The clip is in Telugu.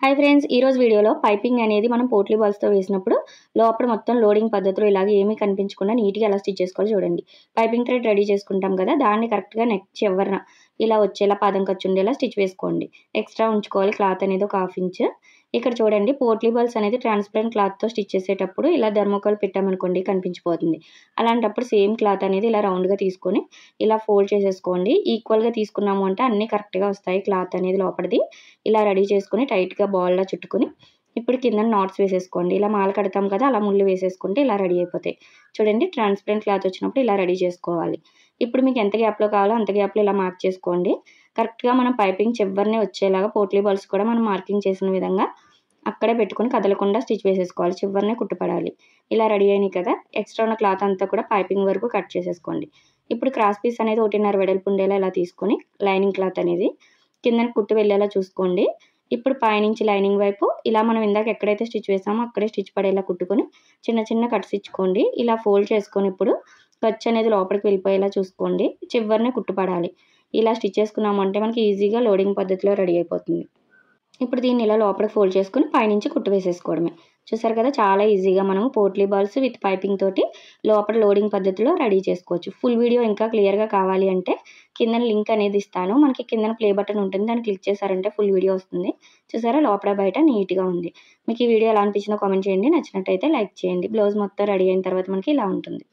హాయ్ ఫ్రెండ్స్, ఈరోజు వీడియోలో పైపింగ్ అనేది మనం పోట్లీ బాల్స్తో వేసినప్పుడు లోపల మొత్తం లోడింగ్ పద్ధతిలో ఇలాగే ఏమీ కనిపించకుండా నీట్గా ఎలా స్టిచ్ చేసుకోవాలో చూడండి. పైపింగ్ థ్రెడ్ రెడీ చేసుకుంటాం కదా, దాన్ని కరెక్ట్గా నెక్ చివరన ఇలా వచ్చేలా పాదం ఖర్చు ఉండేలా స్టిచ్ వేసుకోండి. ఎక్స్ట్రా ఉంచుకోవాలి క్లాత్ అనేది ఒక 1/2 ఇంచ్. ఇక్కడ చూడండి, పోట్లీ బాల్స్ అనేది ట్రాన్స్పరెంట్ క్లాత్తో స్టిచ్ చేసేటప్పుడు ఇలా థర్మోకోల్ పెట్టామనుకోండి కనిపించిపోతుంది. అలాంటప్పుడు సేమ్ క్లాత్ అనేది ఇలా రౌండ్గా తీసుకొని ఇలా ఫోల్డ్ చేసేసుకోండి. ఈక్వల్గా తీసుకున్నాము అంటే అన్నీ కరెక్ట్గా వస్తాయి. క్లాత్ అనేది లోపలిది ఇలా రెడీ చేసుకుని టైట్గా బాల్లా చుట్టుకుని ఇప్పుడు కింద నాట్స్ వేసేసుకోండి. ఇలా మాల కడతాం కదా, అలా ముళ్ళు వేసేసుకుంటే ఇలా రెడీ అయిపోతాయి. చూడండి, ట్రాన్స్పరెంట్ క్లాత్ వచ్చినప్పుడు ఇలా రెడీ చేసుకోవాలి. ఇప్పుడు మీకు ఎంత గ్యాప్లో కావాలో అంత గ్యాప్లో ఇలా మార్క్ చేసుకోండి. కరెక్ట్గా మనం పైపింగ్ చివరినే వచ్చేలాగా పోట్లీ బాల్స్ కూడా మనం మార్కింగ్ చేసిన విధంగా అక్కడే పెట్టుకుని కదలకుండా స్టిచ్ వేసేసుకోవాలి. చివరినే కుట్టుపడాలి. ఇలా రెడీ అయినాయి కదా, ఎక్స్ట్రా ఉన్న క్లాత్ అంతా కూడా పైపింగ్ వరకు కట్ చేసేసుకోండి. ఇప్పుడు క్రాస్ పీస్ అనేది 1.5 వెడల్పు ఉండేలా ఇలా తీసుకొని లైనింగ్ క్లాత్ అనేది కిందకి కుట్టు వెళ్ళేలా చూసుకోండి. ఇప్పుడు పైనుంచి లైనింగ్ వైపు ఇలా మనం ఇందాక ఎక్కడైతే స్టిచ్ వేసామో అక్కడే స్టిచ్ పడేలా కుట్టుకొని చిన్న చిన్న కట్స్ ఇచ్చుకోండి. ఇలా ఫోల్డ్ చేసుకొని ఇప్పుడు ఖర్చు అనేది లోపలికి వెళ్ళిపోయేలా చూసుకోండి. చివరినే కుట్టుపడాలి. ఇలా స్టిచ్ చేసుకున్నామంటే మనకి ఈజీగా లోడింగ్ పద్ధతిలో రెడీ అయిపోతుంది. ఇప్పుడు దీన్ని ఇలా లోపలికి ఫోల్డ్ చేసుకుని పైనుంచి కుట్టు వేసేసుకోవడమే. చూసారు కదా, చాలా ఈజీగా మనము పోట్లీ బాల్స్ విత్ పైపింగ్ తోటి లోపల లోడింగ్ పద్ధతిలో రెడీ చేసుకోవచ్చు. ఫుల్ వీడియో ఇంకా క్లియర్గా కావాలి అంటే కింద లింక్ అనేది ఇస్తాను. మనకి కింద ప్లే బటన్ ఉంటుంది, దాన్ని క్లిక్ చేశారంటే ఫుల్ వీడియో వస్తుంది. చూసారా, లోపల బయట నీట్గా ఉంది. మీకు ఈ వీడియో ఎలా అనిపించిందో కామెంట్ చేయండి. నచ్చినట్టయితే లైక్ చేయండి. బ్లౌజ్ మొత్తం రెడీ అయిన తర్వాత మనకి ఇలా ఉంటుంది.